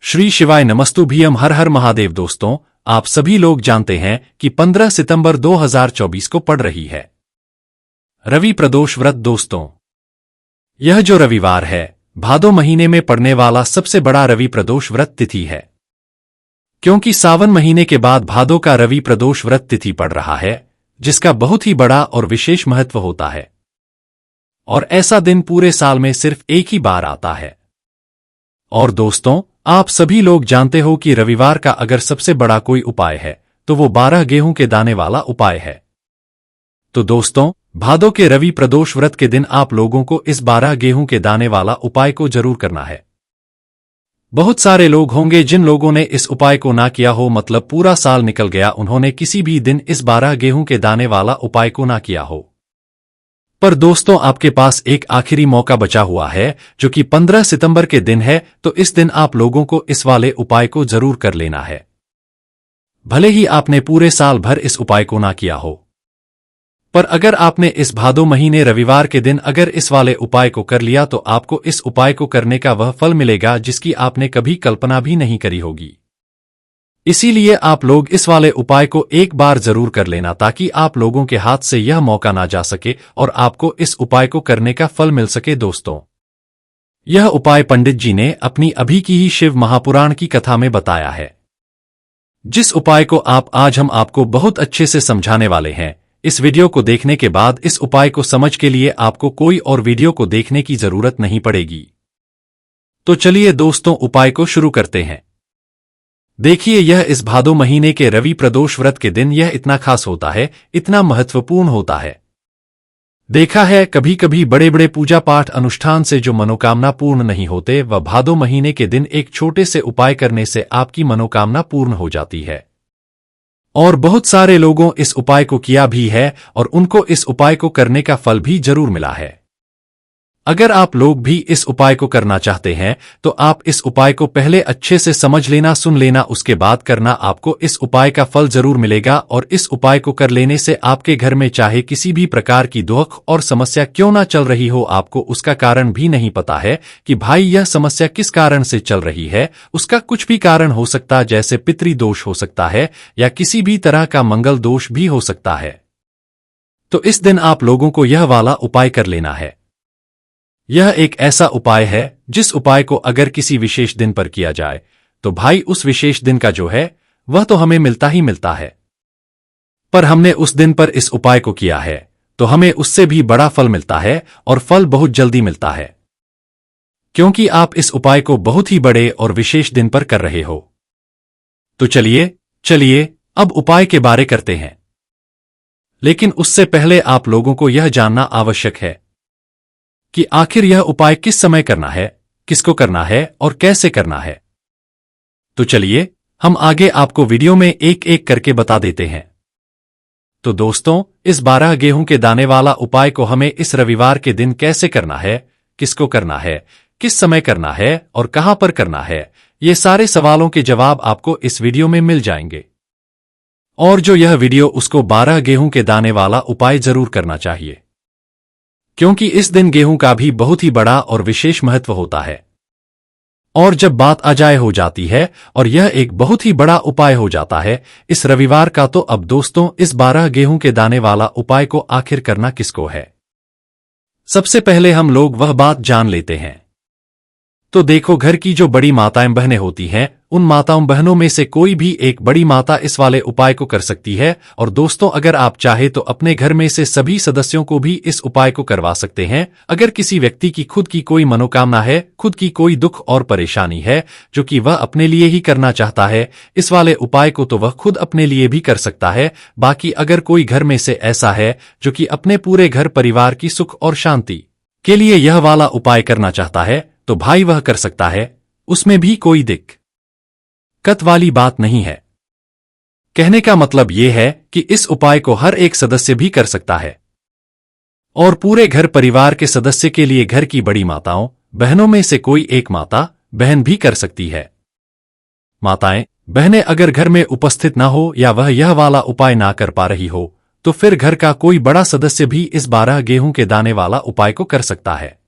श्री शिवाय नमस्तुभ्यम। हर हर महादेव। दोस्तों, आप सभी लोग जानते हैं कि 15 सितंबर 2024 को पड़ रही है रवि प्रदोष व्रत। दोस्तों, यह जो रविवार है, भादो महीने में पड़ने वाला सबसे बड़ा रवि प्रदोष व्रत तिथि है, क्योंकि सावन महीने के बाद भादो का रवि प्रदोष व्रत तिथि पड़ रहा है, जिसका बहुत ही बड़ा और विशेष महत्व होता है। और ऐसा दिन पूरे साल में सिर्फ एक ही बार आता है। और दोस्तों, आप सभी लोग जानते हो कि रविवार का अगर सबसे बड़ा कोई उपाय है तो वो 12 गेहूं के दाने वाला उपाय है। तो दोस्तों, भादो के रवि प्रदोष व्रत के दिन आप लोगों को इस 12 गेहूं के दाने वाला उपाय को जरूर करना है। बहुत सारे लोग होंगे जिन लोगों ने इस उपाय को ना किया हो, मतलब पूरा साल निकल गया, उन्होंने किसी भी दिन इस 12 गेहूं के दाने वाला उपाय को ना किया हो। पर दोस्तों, आपके पास एक आखिरी मौका बचा हुआ है, जो कि 15 सितंबर के दिन है। तो इस दिन आप लोगों को इस वाले उपाय को जरूर कर लेना है, भले ही आपने पूरे साल भर इस उपाय को ना किया हो। पर अगर आपने इस भादो महीने रविवार के दिन अगर इस वाले उपाय को कर लिया तो आपको इस उपाय को करने का वह फल मिलेगा जिसकी आपने कभी कल्पना भी नहीं करी होगी। इसीलिए आप लोग इस वाले उपाय को एक बार जरूर कर लेना, ताकि आप लोगों के हाथ से यह मौका ना जा सके और आपको इस उपाय को करने का फल मिल सके। दोस्तों, यह उपाय पंडित जी ने अपनी अभी की ही शिव महापुराण की कथा में बताया है, जिस उपाय को आज हम आपको बहुत अच्छे से समझाने वाले हैं। इस वीडियो को देखने के बाद इस उपाय को समझ के लिए आपको कोई और वीडियो को देखने की जरूरत नहीं पड़ेगी। तो चलिए दोस्तों, उपाय को शुरू करते हैं। देखिए, यह इस भादो महीने के रवि प्रदोष व्रत के दिन यह इतना खास होता है, इतना महत्वपूर्ण होता है। देखा है, कभी कभी बड़े बड़े पूजा पाठ अनुष्ठान से जो मनोकामना पूर्ण नहीं होते, वह भादो महीने के दिन एक छोटे से उपाय करने से आपकी मनोकामना पूर्ण हो जाती है। और बहुत सारे लोगों इस उपाय को किया भी है और उनको इस उपाय को करने का फल भी जरूर मिला है। अगर आप लोग भी इस उपाय को करना चाहते हैं तो आप इस उपाय को पहले अच्छे से समझ लेना, सुन लेना, उसके बाद करना। आपको इस उपाय का फल जरूर मिलेगा। और इस उपाय को कर लेने से आपके घर में चाहे किसी भी प्रकार की दुख और समस्या क्यों ना चल रही हो, आपको उसका कारण भी नहीं पता है कि भाई यह समस्या किस कारण से चल रही है, उसका कुछ भी कारण हो सकता, जैसे पितृदोष हो सकता है या किसी भी तरह का मंगल दोष भी हो सकता है। तो इस दिन आप लोगों को यह वाला उपाय कर लेना है। यह एक ऐसा उपाय है जिस उपाय को अगर किसी विशेष दिन पर किया जाए तो भाई उस विशेष दिन का जो है वह तो हमें मिलता ही मिलता है। पर हमने उस दिन पर इस उपाय को किया है तो हमें उससे भी बड़ा फल मिलता है, और फल बहुत जल्दी मिलता है, क्योंकि आप इस उपाय को बहुत ही बड़े और विशेष दिन पर कर रहे हो। तो चलिए अब उपाय के बारे करते हैं। लेकिन उससे पहले आप लोगों को यह जानना आवश्यक है कि आखिर यह उपाय किस समय करना है, किसको करना है और कैसे करना है। तो चलिए हम आगे आपको वीडियो में एक एक करके बता देते हैं। तो दोस्तों, इस 12 गेहूं के दाने वाला उपाय को हमें इस रविवार के दिन कैसे करना है, किसको करना है, किस समय करना है और कहां पर करना है, ये सारे सवालों के जवाब आपको इस वीडियो में मिल जाएंगे। और जो यह वीडियो उसको 12 गेहूं के दाने वाला उपाय जरूर करना चाहिए, क्योंकि इस दिन गेहूं का भी बहुत ही बड़ा और विशेष महत्व होता है। और जब बात आ जाए हो जाती है और यह एक बहुत ही बड़ा उपाय हो जाता है इस रविवार का, तो अब दोस्तों, इस 12 गेहूं के दाने वाला उपाय को आखिर करना किसको है, सबसे पहले हम लोग वह बात जान लेते हैं। तो देखो, घर की जो बड़ी माताएं बहनें होती हैं, उन माताओं बहनों में से कोई भी एक बड़ी माता इस वाले उपाय को कर सकती है। और दोस्तों, अगर आप चाहे तो अपने घर में से सभी सदस्यों को भी इस उपाय को करवा सकते हैं। अगर किसी व्यक्ति की खुद की कोई मनोकामना है, खुद की कोई दुख और परेशानी है जो कि वह अपने लिए ही करना चाहता है इस वाले उपाय को, तो वह खुद अपने लिए भी कर सकता है। बाकी अगर कोई घर में से ऐसा है जो कि अपने पूरे घर परिवार की सुख और शांति के लिए यह वाला उपाय करना चाहता है, तो भाई वह कर सकता है, उसमें भी कोई दिक्कत वाली बात नहीं है। कहने का मतलब यह है कि इस उपाय को हर एक सदस्य भी कर सकता है, और पूरे घर परिवार के सदस्य के लिए घर की बड़ी माताओं बहनों में से कोई एक माता बहन भी कर सकती है। माताएं बहनें अगर घर में उपस्थित ना हो या वह यह वाला उपाय ना कर पा रही हो, तो फिर घर का कोई बड़ा सदस्य भी इस 12 गेहूं के दाने वाला उपाय को कर सकता है।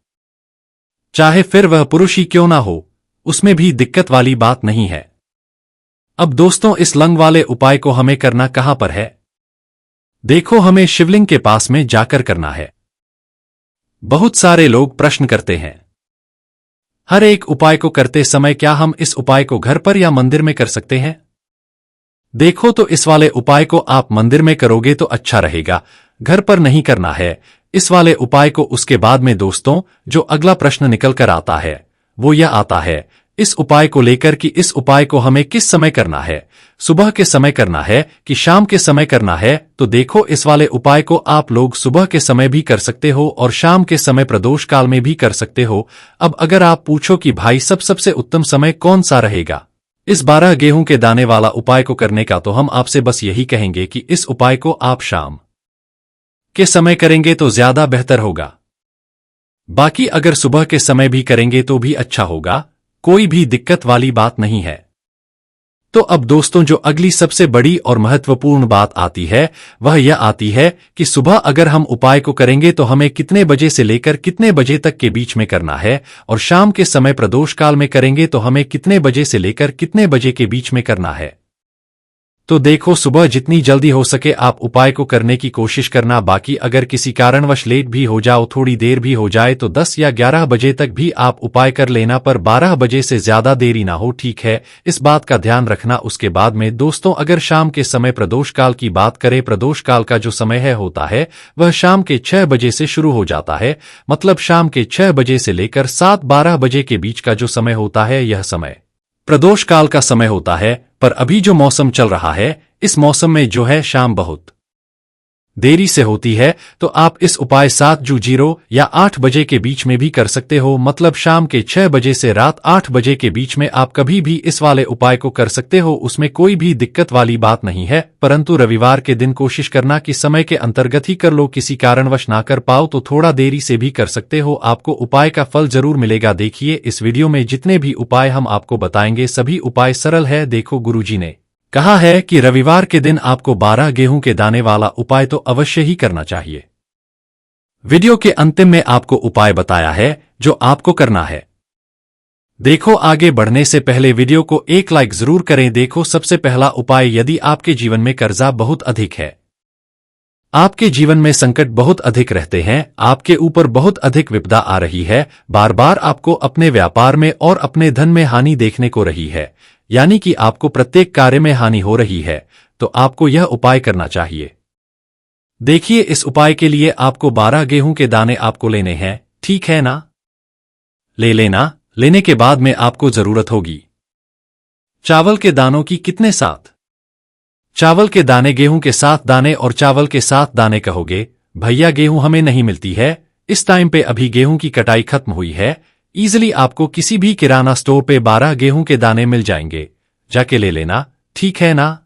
चाहे फिर वह पुरुष ही क्यों ना हो, उसमें भी दिक्कत वाली बात नहीं है। अब दोस्तों, इस लंग वाले उपाय को हमें करना कहां पर है? देखो, हमें शिवलिंग के पास में जाकर करना है। बहुत सारे लोग प्रश्न करते हैं, हर एक उपाय को करते समय क्या हम इस उपाय को घर पर या मंदिर में कर सकते हैं? देखो, तो इस वाले उपाय को आप मंदिर में करोगे तो अच्छा रहेगा, घर पर नहीं करना है इस वाले उपाय को। उसके बाद में दोस्तों, जो अगला प्रश्न निकल कर आता है वो यह आता है इस उपाय को लेकर कि इस उपाय को हमें किस समय करना है, सुबह के समय करना है कि शाम के समय करना है? तो देखो, इस वाले उपाय को आप लोग सुबह के समय भी कर सकते हो और शाम के समय प्रदोष काल में भी कर सकते हो। अब अगर आप पूछो कि भाई सबसे उत्तम समय कौन सा रहेगा इस 12 गेहूं के दाने वाला उपाय को करने का, तो हम आपसे बस यही कहेंगे कि इस उपाय को आप शाम के समय करेंगे तो ज्यादा बेहतर होगा। बाकी अगर सुबह के समय भी करेंगे तो भी अच्छा होगा, कोई भी दिक्कत वाली बात नहीं है। तो अब दोस्तों, जो अगली सबसे बड़ी और महत्वपूर्ण बात आती है वह यह आती है कि सुबह अगर हम उपाय को करेंगे तो हमें कितने बजे से लेकर कितने बजे तक के बीच में करना है, और शाम के समय प्रदोष काल में करेंगे तो हमें कितने बजे से लेकर कितने बजे के बीच में करना है। तो देखो, सुबह जितनी जल्दी हो सके आप उपाय को करने की कोशिश करना। बाकी अगर किसी कारणवश लेट भी हो जाओ, थोड़ी देर भी हो जाए, तो 10 या 11 बजे तक भी आप उपाय कर लेना, पर 12 बजे से ज्यादा देरी ना हो, ठीक है? इस बात का ध्यान रखना। उसके बाद में दोस्तों, अगर शाम के समय प्रदोष काल की बात करें, प्रदोष काल का जो समय है होता है वह शाम के 6 बजे से शुरू हो जाता है। मतलब शाम के 6 बजे से लेकर 7-12 बजे के बीच का जो समय होता है यह समय प्रदोष काल का समय होता है। पर अभी जो मौसम चल रहा है इस मौसम में जो है शाम बहुत देरी से होती है, तो आप इस उपाय 7:00 या 8 बजे के बीच में भी कर सकते हो। मतलब शाम के 6 बजे से रात 8 बजे के बीच में आप कभी भी इस वाले उपाय को कर सकते हो, उसमें कोई भी दिक्कत वाली बात नहीं है। परंतु रविवार के दिन कोशिश करना कि समय के अंतर्गत ही कर लो, किसी कारणवश ना कर पाओ तो थोड़ा देरी से भी कर सकते हो, आपको उपाय का फल जरूर मिलेगा। देखिए, इस वीडियो में जितने भी उपाय हम आपको बताएंगे सभी उपाय सरल है। देखो, गुरुजी ने कहा है कि रविवार के दिन आपको 12 गेहूं के दाने वाला उपाय तो अवश्य ही करना चाहिए। वीडियो के अंतिम में आपको उपाय बताया है जो आपको करना है। देखो, आगे बढ़ने से पहले वीडियो को एक लाइक जरूर करें। देखो, सबसे पहला उपाय, यदि आपके जीवन में कर्जा बहुत अधिक है, आपके जीवन में संकट बहुत अधिक रहते हैं, आपके ऊपर बहुत अधिक विपदा आ रही है, बार बार आपको अपने व्यापार में और अपने धन में हानि देखने को रही है, यानी कि आपको प्रत्येक कार्य में हानि हो रही है, तो आपको यह उपाय करना चाहिए। देखिए, इस उपाय के लिए आपको 12 गेहूं के दाने आपको लेने हैं, ठीक है ना? ले लेना। लेने के बाद में आपको जरूरत होगी चावल के दानों की। कितने? 7 चावल के दाने। गेहूं के 7 दाने और चावल के 7 दाने। कहोगे भैया गेहूं हमें नहीं मिलती है इस टाइम पे, अभी गेहूं की कटाई खत्म हुई है। इजीली आपको किसी भी किराना स्टोर पे 12 गेहूं के दाने मिल जाएंगे, जाके ले लेना, ठीक है ना?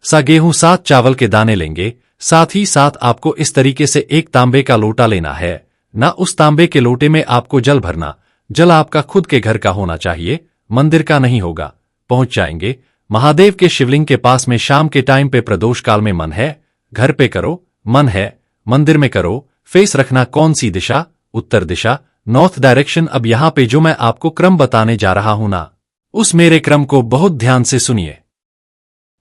7 गेहूं 7 चावल के दाने लेंगे। साथ ही साथ आपको इस तरीके से एक तांबे का लोटा लेना है ना। उस तांबे के लोटे में आपको जल भरना। जल आपका खुद के घर का होना चाहिए, मंदिर का नहीं होगा। पहुंच जाएंगे महादेव के शिवलिंग के पास में शाम के टाइम पे। प्रदोष काल में मन है घर पे करो, मन है मंदिर में करो। फेस रखना कौन सी दिशा? उत्तर दिशा, नॉर्थ डायरेक्शन। अब यहां पे जो मैं आपको क्रम बताने जा रहा हूं ना, उस मेरे क्रम को बहुत ध्यान से सुनिए।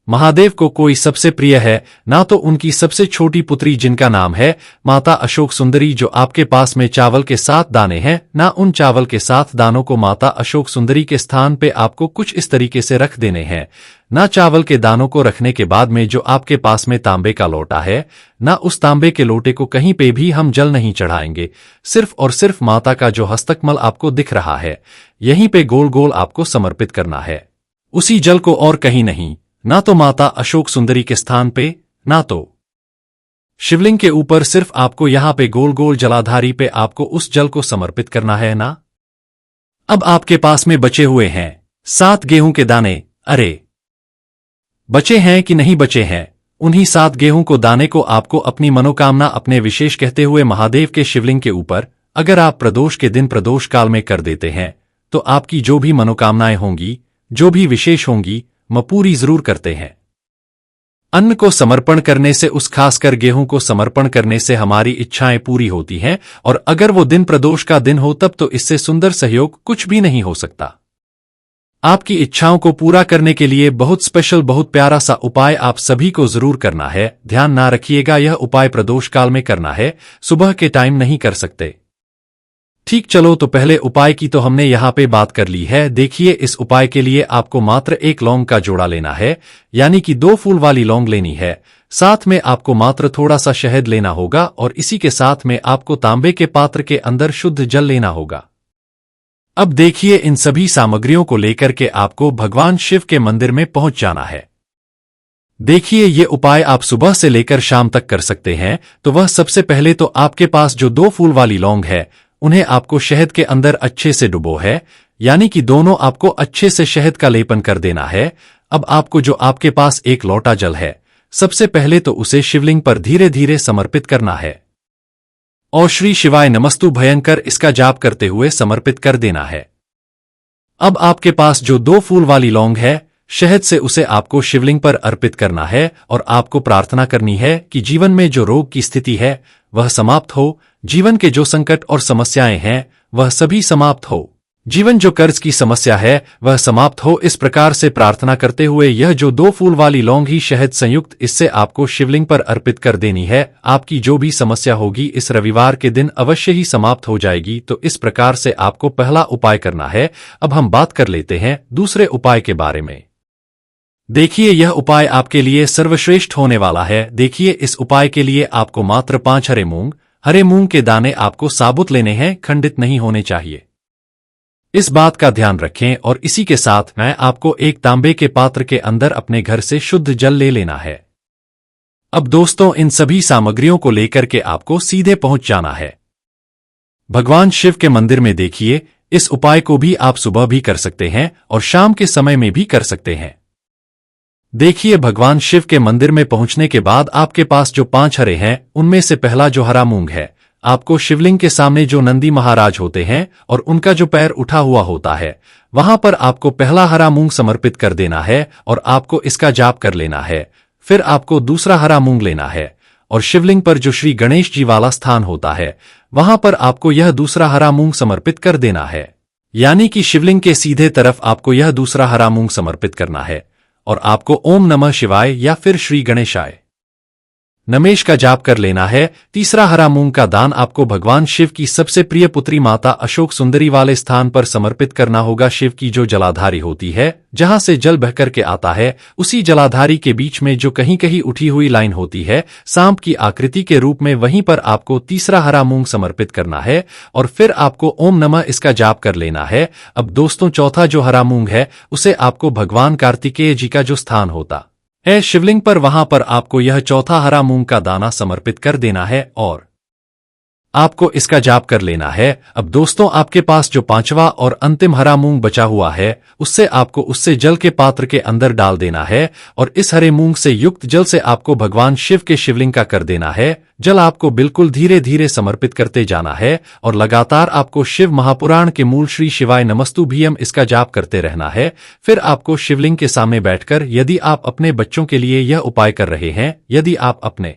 महादेव को कोई सबसे प्रिय है ना, तो उनकी सबसे छोटी पुत्री जिनका नाम है माता अशोक सुंदरी, जो आपके पास में चावल के 7 दाने हैं ना, उन चावल के 7 दानों को माता अशोक सुंदरी के स्थान पे आपको कुछ इस तरीके से रख देने हैं ना। चावल के दानों को रखने के बाद में जो आपके पास में तांबे का लोटा है ना, उस तांबे के लोटे को कहीं पे भी हम जल नहीं चढ़ाएंगे, सिर्फ और सिर्फ माता का जो हस्तकमल आपको दिख रहा है यहीं पे गोल गोल आपको समर्पित करना है, उसी जल को, और कहीं नहीं। ना तो माता अशोक सुंदरी के स्थान पे, ना तो शिवलिंग के ऊपर, सिर्फ आपको यहां पे गोल गोल जलाधारी पे आपको उस जल को समर्पित करना है ना। अब आपके पास में बचे हुए हैं 7 गेहूं के दाने। अरे बचे हैं कि नहीं बचे हैं? उन्हीं 7 गेहूं को दाने को आपको अपनी मनोकामना, अपने विशेष कहते हुए महादेव के शिवलिंग के ऊपर अगर आप प्रदोष के दिन प्रदोष काल में कर देते हैं तो आपकी जो भी मनोकामनाएं होंगी, जो भी विशेष होंगी, हम पूरी जरूर करते हैं। अन्न को समर्पण करने से, उस खासकर गेहूं को समर्पण करने से हमारी इच्छाएं पूरी होती हैं, और अगर वो दिन प्रदोष का दिन हो तब तो इससे सुंदर सहयोग कुछ भी नहीं हो सकता। आपकी इच्छाओं को पूरा करने के लिए बहुत स्पेशल, बहुत प्यारा सा उपाय आप सभी को जरूर करना है। ध्यान ना रखिएगा, यह उपाय प्रदोष काल में करना है, सुबह के टाइम नहीं कर सकते। ठीक, चलो तो पहले उपाय की तो हमने यहाँ पे बात कर ली है। देखिए, इस उपाय के लिए आपको मात्र एक लौंग का जोड़ा लेना है, यानी कि 2 फूल वाली लौंग लेनी है। साथ में आपको मात्र थोड़ा सा शहद लेना होगा और इसी के साथ में आपको तांबे के पात्र के अंदर शुद्ध जल लेना होगा। अब देखिए, इन सभी सामग्रियों को लेकर के आपको भगवान शिव के मंदिर में पहुंच जाना है। देखिए, ये उपाय आप सुबह से लेकर शाम तक कर सकते हैं। तो वह सबसे पहले तो आपके पास जो 2 फूल वाली लौंग है, उन्हें आपको शहद के अंदर अच्छे से डुबो है, यानी कि दोनों आपको अच्छे से शहद का लेपन कर देना है। अब आपको जो आपके पास एक लोटा जल है, सबसे पहले तो उसे शिवलिंग पर धीरे धीरे समर्पित करना है और श्री शिवाय नमस्तु भयंकर इसका जाप करते हुए समर्पित कर देना है। अब आपके पास जो 2 फूल वाली लौंग है, शहद से उसे आपको शिवलिंग पर अर्पित करना है और आपको प्रार्थना करनी है कि जीवन में जो रोग की स्थिति है वह समाप्त हो, जीवन के जो संकट और समस्याएं हैं वह सभी समाप्त हो, जीवन जो कर्ज की समस्या है वह समाप्त हो। इस प्रकार से प्रार्थना करते हुए यह जो 2 फूल वाली लौंग ही शहद संयुक्त, इससे आपको शिवलिंग पर अर्पित कर देनी है। आपकी जो भी समस्या होगी इस रविवार के दिन अवश्य ही समाप्त हो जाएगी। तो इस प्रकार से आपको पहला उपाय करना है। अब हम बात कर लेते हैं दूसरे उपाय के बारे में। देखिए, यह उपाय आपके लिए सर्वश्रेष्ठ होने वाला है। देखिए, इस उपाय के लिए आपको मात्र 5 हरे मूंग के दाने आपको साबुत लेने हैं, खंडित नहीं होने चाहिए। इस बात का ध्यान रखें और इसी के साथ मैं आपको एक तांबे के पात्र के अंदर अपने घर से शुद्ध जल ले लेना है। अब दोस्तों, इन सभी सामग्रियों को लेकर के आपको सीधे पहुंच जाना है भगवान शिव के मंदिर में। देखिए, इस उपाय को भी आप सुबह भी कर सकते हैं और शाम के समय में भी कर सकते हैं। देखिए, भगवान शिव के मंदिर में पहुंचने के बाद आपके पास जो 5 हरे हैं, उनमें से पहला जो हरा मूंग है, आपको शिवलिंग के सामने जो नंदी महाराज होते हैं और उनका जो पैर उठा हुआ होता है, वहां पर आपको पहला हरा मूंग समर्पित कर देना है और आपको इसका जाप कर लेना है। फिर आपको दूसरा हरा मूंग लेना है और शिवलिंग पर जो श्री गणेश जी वाला स्थान होता है, वहां पर आपको यह दूसरा हरा मूंग समर्पित कर देना है, यानी कि शिवलिंग के सीधे तरफ आपको यह दूसरा हरा मूंग समर्पित करना है और आपको ओम नमः शिवाय या फिर श्री गणेशाय नमेश का जाप कर लेना है। तीसरा हरा मूंग का दान आपको भगवान शिव की सबसे प्रिय पुत्री माता अशोक सुंदरी वाले स्थान पर समर्पित करना होगा। शिव की जो जलाधारी होती है, जहां से जल बहकर के आता है, उसी जलाधारी के बीच में जो कहीं कहीं उठी हुई लाइन होती है सांप की आकृति के रूप में, वहीं पर आपको तीसरा हरा मूंग समर्पित करना है और फिर आपको ओम नमः इसका जाप कर लेना है। अब दोस्तों, चौथा जो हरा मूंग है, उसे आपको भगवान कार्तिकेय जी का जो स्थान होता है शिवलिंग पर, वहां पर आपको यह चौथा हरा मूंग का दाना समर्पित कर देना है और आपको इसका जाप कर लेना है। अब दोस्तों, आपके पास जो 5वां और अंतिम हरा मूंग बचा हुआ है, उससे आपको उससे जल के पात्र के अंदर डाल देना है और इस हरे मूंग से युक्त जल से आपको भगवान शिव के शिवलिंग का कर देना है। जल आपको बिल्कुल धीरे धीरे समर्पित करते जाना है और लगातार आपको शिव महापुराण के मूल श्री शिवाय नमस्तु भीम इसका जाप करते रहना है। फिर आपको शिवलिंग के सामने बैठकर, यदि आप अपने बच्चों के लिए यह उपाय कर रहे हैं, यदि आप अपने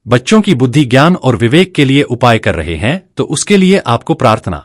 बच्चों की बुद्धि, ज्ञान और विवेक के लिए उपाय कर रहे हैं, तो उसके लिए आपको प्रार्थना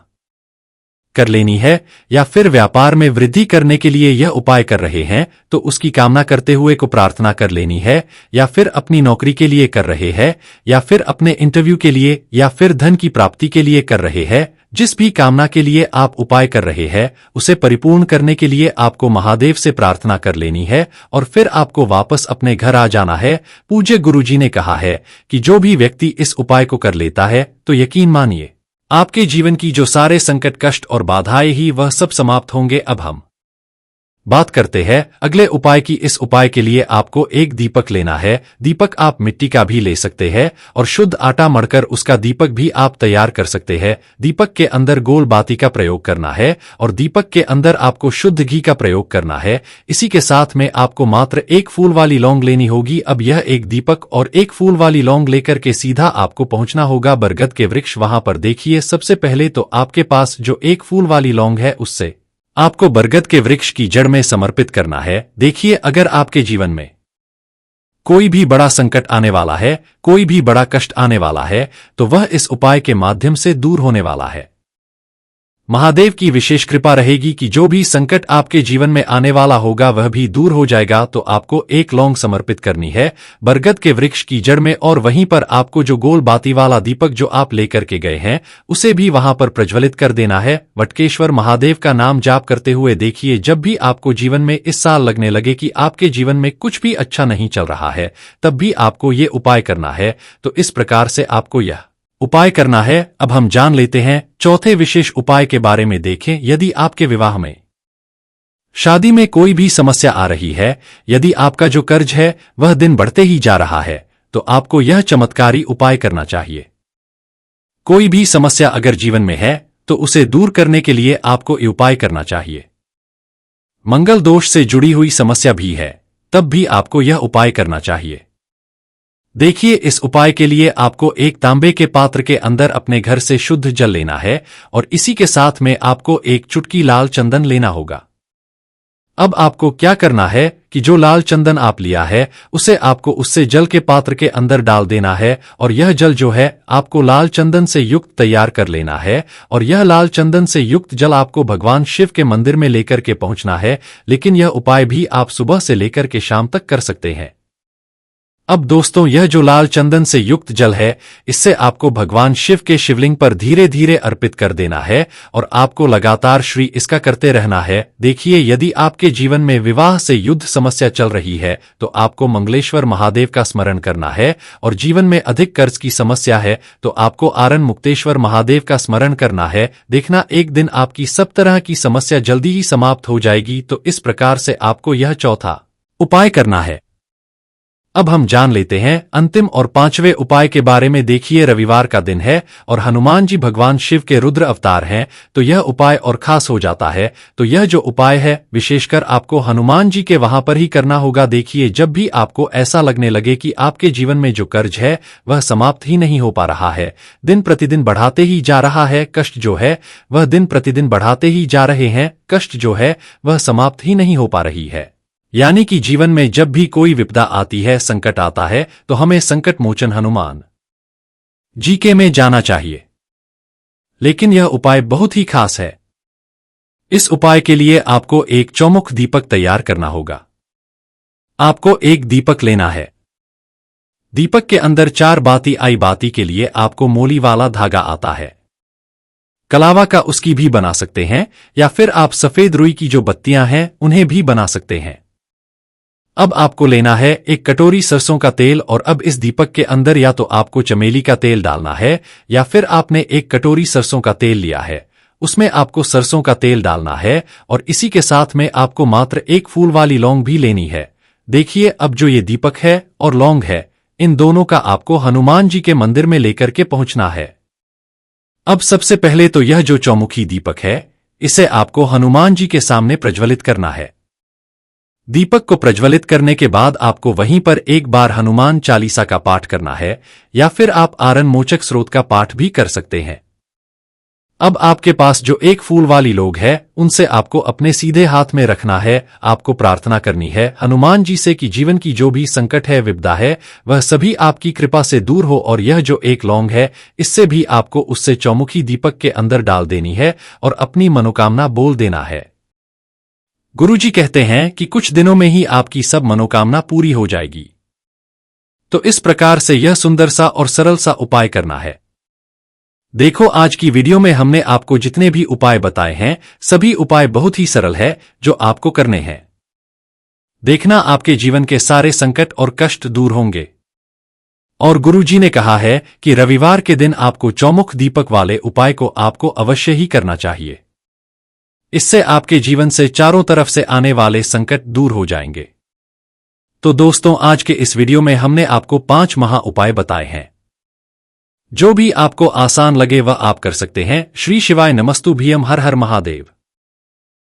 कर लेनी है, या फिर व्यापार में वृद्धि करने के लिए यह उपाय कर रहे हैं तो उसकी कामना करते हुए को प्रार्थना कर लेनी है, या फिर अपनी नौकरी के लिए कर रहे हैं, या फिर अपने इंटरव्यू के लिए, या फिर धन की प्राप्ति के लिए कर रहे हैं। जिस भी कामना के लिए आप उपाय कर रहे हैं, उसे परिपूर्ण करने के लिए आपको महादेव से प्रार्थना कर लेनी है और फिर आपको वापस अपने घर आ जाना है। पूज्य गुरुजी ने कहा है कि जो भी व्यक्ति इस उपाय को कर लेता है, तो यकीन मानिए आपके जीवन की जो सारे संकट, कष्ट और बाधाएं ही वह सब समाप्त होंगे। अब हम बात करते हैं अगले उपाय की। इस उपाय के लिए आपको एक दीपक लेना है। दीपक आप मिट्टी का भी ले सकते हैं और शुद्ध आटा मढ़कर उसका दीपक भी आप तैयार कर सकते हैं। दीपक के अंदर गोल बाती का प्रयोग करना है और दीपक के अंदर आपको शुद्ध घी का प्रयोग करना है। इसी के साथ में आपको मात्र एक फूल वाली लौंग लेनी होगी। अब यह एक दीपक और एक फूल वाली लौंग लेकर के सीधा आपको पहुंचना होगा बरगद के वृक्ष। वहां पर देखिए, सबसे पहले तो आपके पास जो एक फूल वाली लौंग है, उससे आपको बरगद के वृक्ष की जड़ में समर्पित करना है। देखिए, अगर आपके जीवन में कोई भी बड़ा संकट आने वाला है, कोई भी बड़ा कष्ट आने वाला है, तो वह इस उपाय के माध्यम से दूर होने वाला है। महादेव की विशेष कृपा रहेगी कि जो भी संकट आपके जीवन में आने वाला होगा वह भी दूर हो जाएगा। तो आपको एक लौंग समर्पित करनी है बरगद के वृक्ष की जड़ में, और वहीं पर आपको जो गोल बाती वाला दीपक जो आप लेकर के गए हैं उसे भी वहां पर प्रज्वलित कर देना है। वटकेश्वर महादेव का नाम जाप करते हुए देखिए, जब भी आपको जीवन में इस साल लगने लगे कि आपके जीवन में कुछ भी अच्छा नहीं चल रहा है, तब भी आपको ये उपाय करना है। तो इस प्रकार से आपको यह उपाय करना है। अब हम जान लेते हैं चौथे विशेष उपाय के बारे में। देखें, यदि आपके विवाह में, शादी में कोई भी समस्या आ रही है, यदि आपका जो कर्ज है वह दिन बढ़ते ही जा रहा है, तो आपको यह चमत्कारी उपाय करना चाहिए। कोई भी समस्या अगर जीवन में है तो उसे दूर करने के लिए आपको ये उपाय करना चाहिए। मंगल दोष से जुड़ी हुई समस्या भी है, तब भी आपको यह उपाय करना चाहिए। देखिए, इस उपाय के लिए आपको एक तांबे के पात्र के अंदर अपने घर से शुद्ध जल लेना है, और इसी के साथ में आपको एक चुटकी लाल चंदन लेना होगा। अब आपको क्या करना है कि जो लाल चंदन आप लिया है उसे आपको उससे जल के पात्र के अंदर डाल देना है, और यह जल जो है आपको लाल चंदन से युक्त तैयार कर लेना है, और यह लाल चंदन से युक्त जल आपको भगवान शिव के मंदिर में लेकर के पहुंचना है। लेकिन यह उपाय भी आप सुबह से लेकर के शाम तक कर सकते हैं। अब दोस्तों, यह जो लाल चंदन से युक्त जल है, इससे आपको भगवान शिव के शिवलिंग पर धीरे धीरे अर्पित कर देना है, और आपको लगातार श्री इसका करते रहना है। देखिए, यदि आपके जीवन में विवाह से युद्ध समस्या चल रही है तो आपको मंगलेश्वर महादेव का स्मरण करना है, और जीवन में अधिक कर्ज की समस्या है तो आपको आरण मुक्तेश्वर महादेव का स्मरण करना है। देखना, एक दिन आपकी सब तरह की समस्या जल्दी ही समाप्त हो जाएगी। तो इस प्रकार से आपको यह चौथा उपाय करना है। अब हम जान लेते हैं अंतिम और पांचवें उपाय के बारे में। देखिए, रविवार का दिन है और हनुमान जी भगवान शिव के रुद्र अवतार हैं, तो यह उपाय और खास हो जाता है। तो यह जो उपाय है विशेषकर आपको हनुमान जी के वहां पर ही करना होगा। देखिए, जब भी आपको ऐसा लगने लगे कि आपके जीवन में जो कर्ज है वह समाप्त ही नहीं हो पा रहा है, दिन प्रतिदिन बढ़ाते ही जा रहा है, कष्ट जो है वह दिन प्रतिदिन बढ़ाते ही जा रहे हैं, कष्ट जो है वह समाप्त ही नहीं हो पा रही है, यानी कि जीवन में जब भी कोई विपदा आती है, संकट आता है, तो हमें संकट मोचन हनुमान जी के में जाना चाहिए। लेकिन यह उपाय बहुत ही खास है। इस उपाय के लिए आपको एक चौमुख दीपक तैयार करना होगा। आपको एक दीपक लेना है। दीपक के अंदर 4 बाती आई। बाती के लिए आपको मोली वाला धागा आता है, कलावा का उसकी भी बना सकते हैं, या फिर आप सफेद रुई की जो बत्तियां हैं उन्हें भी बना सकते हैं। अब आपको लेना है एक कटोरी सरसों का तेल, और अब इस दीपक के अंदर या तो आपको चमेली का तेल डालना है, या फिर आपने एक कटोरी सरसों का तेल लिया है, उसमें आपको सरसों का तेल डालना है, और इसी के साथ में आपको मात्र एक फूल वाली लौंग भी लेनी है। देखिए, अब जो ये दीपक है और लौंग है, इन दोनों का आपको हनुमान जी के मंदिर में लेकर के पहुंचना है। अब सबसे पहले तो यह जो चौमुखी दीपक है, इसे आपको हनुमान जी के सामने प्रज्वलित करना है। दीपक को प्रज्वलित करने के बाद आपको वहीं पर एक बार हनुमान चालीसा का पाठ करना है, या फिर आप आरण मोचक स्रोत का पाठ भी कर सकते हैं। अब आपके पास जो एक फूल वाली लोग है, उनसे आपको अपने सीधे हाथ में रखना है। आपको प्रार्थना करनी है हनुमान जी से कि जीवन की जो भी संकट है, विपदा है, वह सभी आपकी कृपा से दूर हो, और यह जो एक लौंग है, इससे भी आपको उससे चौमुखी दीपक के अंदर डाल देनी है, और अपनी मनोकामना बोल देना है। गुरुजी कहते हैं कि कुछ दिनों में ही आपकी सब मनोकामना पूरी हो जाएगी। तो इस प्रकार से यह सुंदर सा और सरल सा उपाय करना है। देखो, आज की वीडियो में हमने आपको जितने भी उपाय बताए हैं, सभी उपाय बहुत ही सरल है जो आपको करने हैं। देखना, आपके जीवन के सारे संकट और कष्ट दूर होंगे। और गुरुजी ने कहा है कि रविवार के दिन आपको चौमुख दीपक वाले उपाय को आपको अवश्य ही करना चाहिए। इससे आपके जीवन से चारों तरफ से आने वाले संकट दूर हो जाएंगे। तो दोस्तों, आज के इस वीडियो में हमने आपको 5 महा उपाय बताए हैं। जो भी आपको आसान लगे वह आप कर सकते हैं। श्री शिवाय नमस्तुभ्यम। हर हर महादेव।